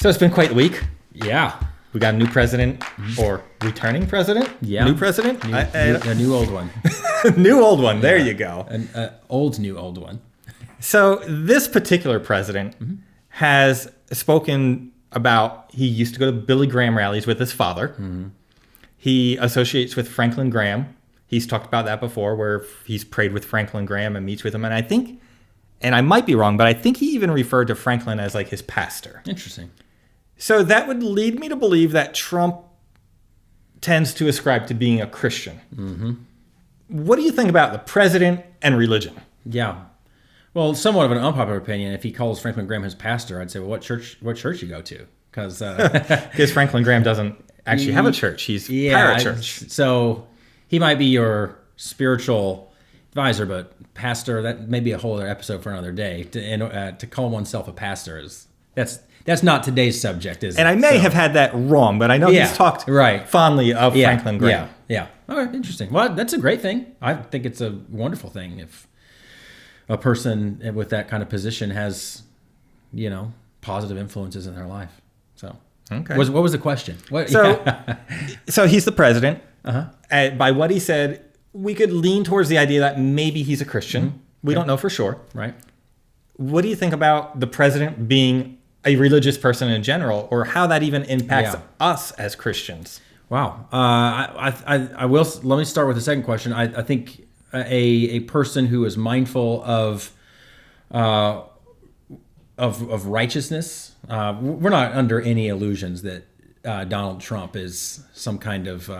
So it's been quite the week. Yeah. We got a new president or returning president. Yeah. New president. A new old one. New old one. There you go. An new old one. So this particular president has spoken about, he used to go to Billy Graham rallies with his father. He associates with Franklin Graham. He's talked about that before, where he's prayed with Franklin Graham and meets with him. And I think, and I might be wrong, but I think he even referred to Franklin as like his pastor. Interesting. So that would lead me to believe that Trump tends to ascribe to being a Christian. What do you think about the president and religion? Yeah. Well, somewhat of an unpopular opinion. If he calls Franklin Graham his pastor, I'd say, well, what church you go to? Because Franklin Graham doesn't actually have a church. He's parachurch. So he might be your spiritual advisor, but pastor, that may be a whole other episode for another day. To call oneself a pastor that's not today's subject, is it? And I may have had that wrong, but I know he's talked fondly of Franklin Graham. Yeah. All right, interesting. Well, that's a great thing. I think it's a wonderful thing if a person with that kind of position has, positive influences in their life. So, okay. What was the question? So he's the president. By what he said, we could lean towards the idea that maybe he's a Christian. We don't know for sure. Right. What do you think about the president being a religious person in general, or how that even impacts us as Christians? Wow. I will. Let me start with the second question. I think a person who is mindful of righteousness. We're not under any illusions that Donald Trump is some kind of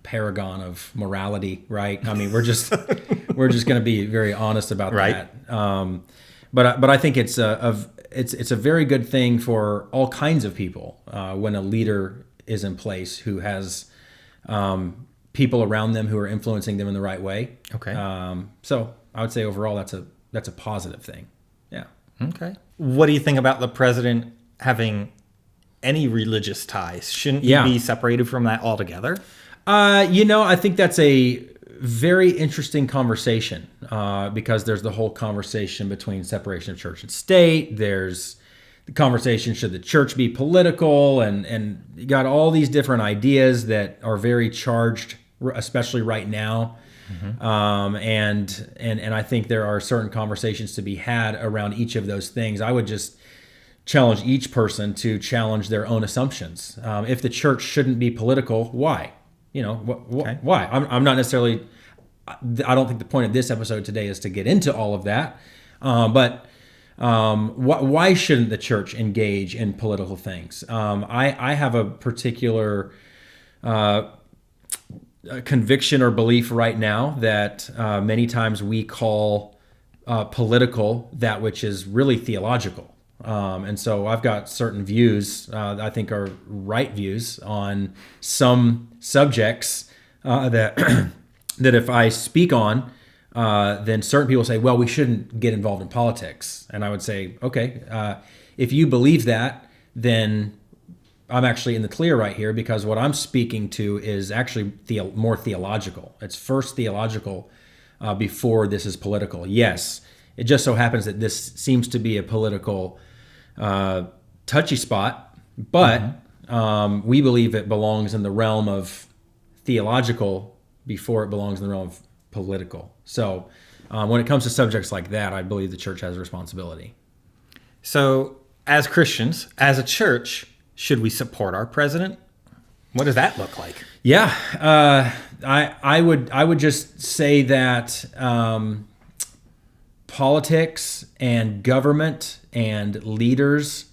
paragon of morality, right? I mean, we're just going to be very honest about that. But I think it's a very good thing for all kinds of people when a leader is in place who has people around them who are influencing them in the right way. Okay. So I would say overall that's a positive thing. Yeah. Okay. What do you think about the president having any religious ties? Shouldn't he be separated from that altogether? I think that's a very interesting conversation because there's the whole conversation between separation of church and state. There's the conversation, should the church be political? And you got all these different ideas that are very charged, especially right now. And I think there are certain conversations to be had around each of those things. I would just challenge each person to challenge their own assumptions. If the church shouldn't be political, why? Why? I'm not necessarily, I don't think the point of this episode today is to get into all of that. But why shouldn't the church engage in political things? I have a particular conviction or belief right now that many times we call political that which is really theological. And so I've got certain views I think are right views on some subjects that that if I speak on, then certain people say, well, we shouldn't get involved in politics. And I would say, okay, if you believe that, then I'm actually in the clear right here, because what I'm speaking to is actually more theological. It's first theological before this is political. Yes, it just so happens that this seems to be a political touchy spot, but we believe it belongs in the realm of theological before it belongs in the realm of political. So when it comes to subjects like that, I believe the church has a responsibility. So as Christians, as a church, should we support our president? What does that look like? Yeah, I would just say that politics and government and leaders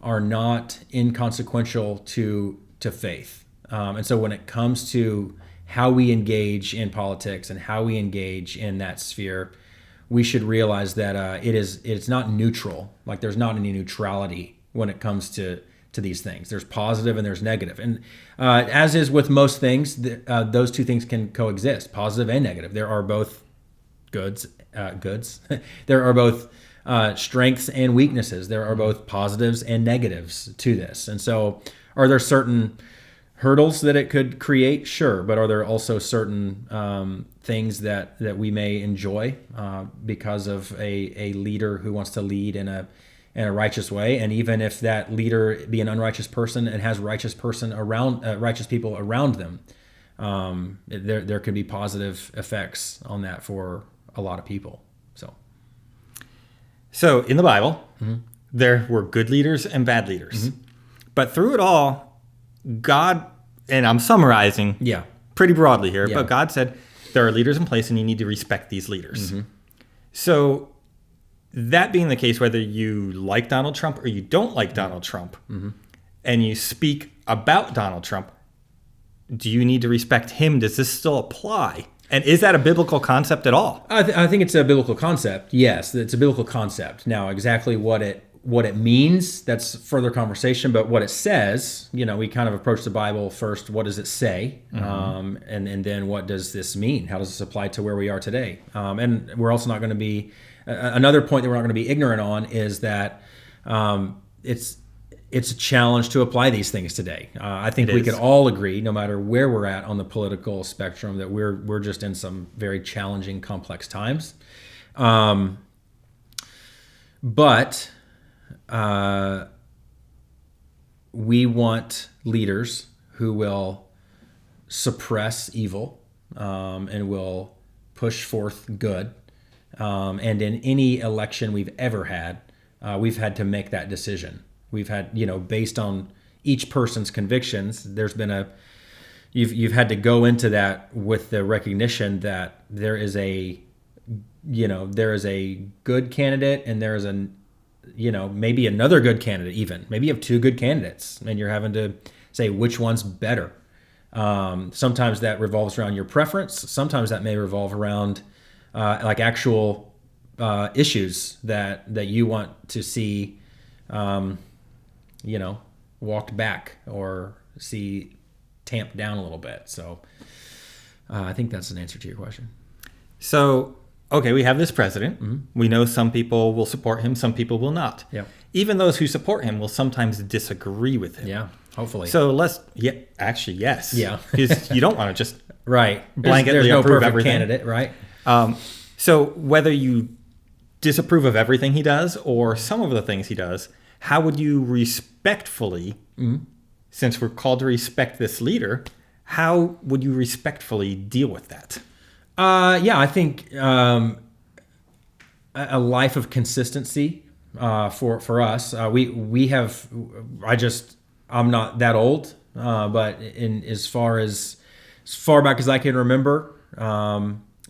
are not inconsequential to faith. And so when it comes to how we engage in politics and how we engage in that sphere, we should realize that it's not neutral. Like, there's not any neutrality when it comes to these things. There's positive and there's negative. And as is with most things, those two things can coexist, positive and negative. There are both goods. There are both strengths and weaknesses. There are both positives and negatives to this. And so are there certain hurdles that it could create? Sure. But are there also certain things that we may enjoy because of a leader who wants to lead in in a righteous way. And even if that leader be an unrighteous person and has righteous people around them, there could be positive effects on that for a lot of people. So in the Bible, there were good leaders and bad leaders. But through it all, God, and I'm summarizing pretty broadly here, but God said there are leaders in place and you need to respect these leaders. So that being the case, whether you like Donald Trump or you don't like Donald Trump, and you speak about Donald Trump, do you need to respect him? Does this still apply? And is that a biblical concept at all? I think it's a biblical concept. Yes, it's a biblical concept. Now, exactly what it means, that's further conversation. But what it says, we kind of approach the Bible first. What does it say? And then what does this mean? How does this apply to where we are today? And we're also not going to be another point that we're not going to be ignorant on is that it's a challenge to apply these things today. I think we could all agree, no matter where we're at on the political spectrum, that we're just in some very challenging, complex times. But we want leaders who will suppress evil and will push forth good. And in any election we've ever had, we've had to make that decision. We've had, based on each person's convictions, you've had to go into that with the recognition that there is a good candidate and there is maybe another good candidate even. Maybe you have two good candidates and you're having to say which one's better. Sometimes that revolves around your preference. Sometimes that may revolve around like actual issues that you want to see walked back or see tamped down a little bit. So I think that's an answer to your question. So, okay, we have this president. We know some people will support him, some people will not. Yeah. Even those who support him will sometimes disagree with him. Yeah, hopefully. So actually, yes. Yeah. Because you don't want to just right. blanketly there's no approve perfect everything. Candidate, right? So whether you disapprove of everything he does or some of the things he does, how would you respectfully, since we're called to respect this leader, how would you respectfully deal with that? I think a life of consistency for us. I'm not that old, but as far back as I can remember,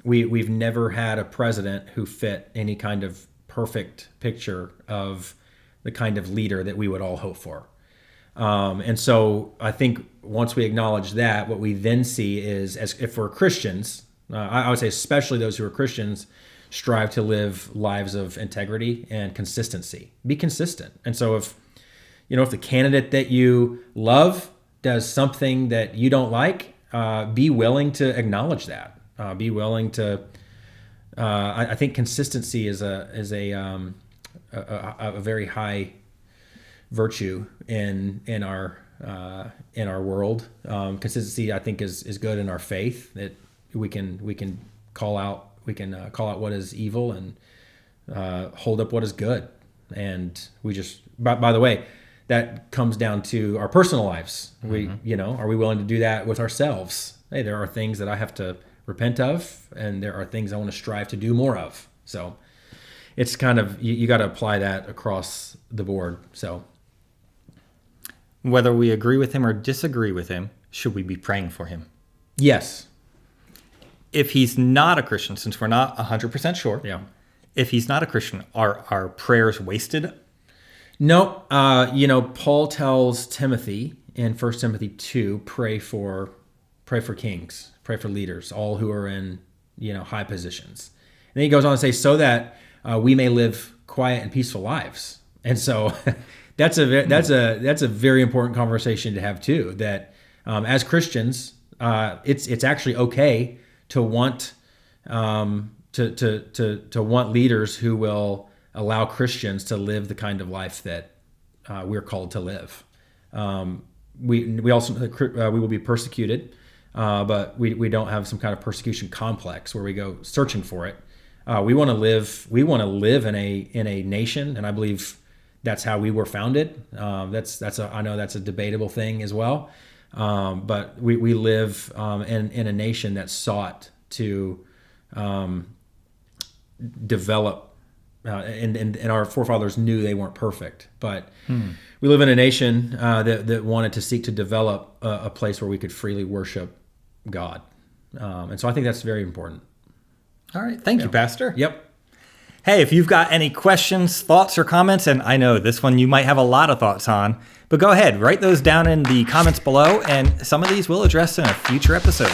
we've never had a president who fit any kind of perfect picture of the kind of leader that we would all hope for. And so I think once we acknowledge that, what we then see is, as if we're Christians, I would say especially those who are Christians, strive to live lives of integrity and consistency. Be consistent. And so if the candidate that you love does something that you don't like, be willing to acknowledge that. Be willing to. I think consistency is a very high virtue in our world. Consistency, I think, is good in our faith. That we can call out what is evil and hold up what is good. And we just, by the way, that comes down to our personal lives. Are we willing to do that with ourselves? Hey, there are things that I have to repent of, and there are things I want to strive to do more of. So it's kind of, you got to apply that across the board. So whether we agree with him or disagree with him, should we be praying for him? Yes. If he's not a Christian, since we're not 100% sure, if he's not a Christian, are our prayers wasted? No. Paul tells Timothy in 1 Timothy 2, pray for kings, pray for leaders, all who are in high positions. And then he goes on to say, so that we may live quiet and peaceful lives. And so that's a very important conversation to have too. That as Christians, it's actually okay to want to want leaders who will allow Christians to live the kind of life that we're called to live. We also we will be persecuted, but we don't have some kind of persecution complex where we go searching for it. We want to live in a nation, and I believe that's how we were founded. I know that's a debatable thing as well. But we live in a nation that sought to develop, and our forefathers knew they weren't perfect, but we live in a nation that wanted to seek to develop a place where we could freely worship God. And so I think that's very important. All right. Thank you, Pastor. Yep. Hey, if you've got any questions, thoughts, or comments, and I know this one you might have a lot of thoughts on, but go ahead, write those down in the comments below, and some of these we'll address in a future episode.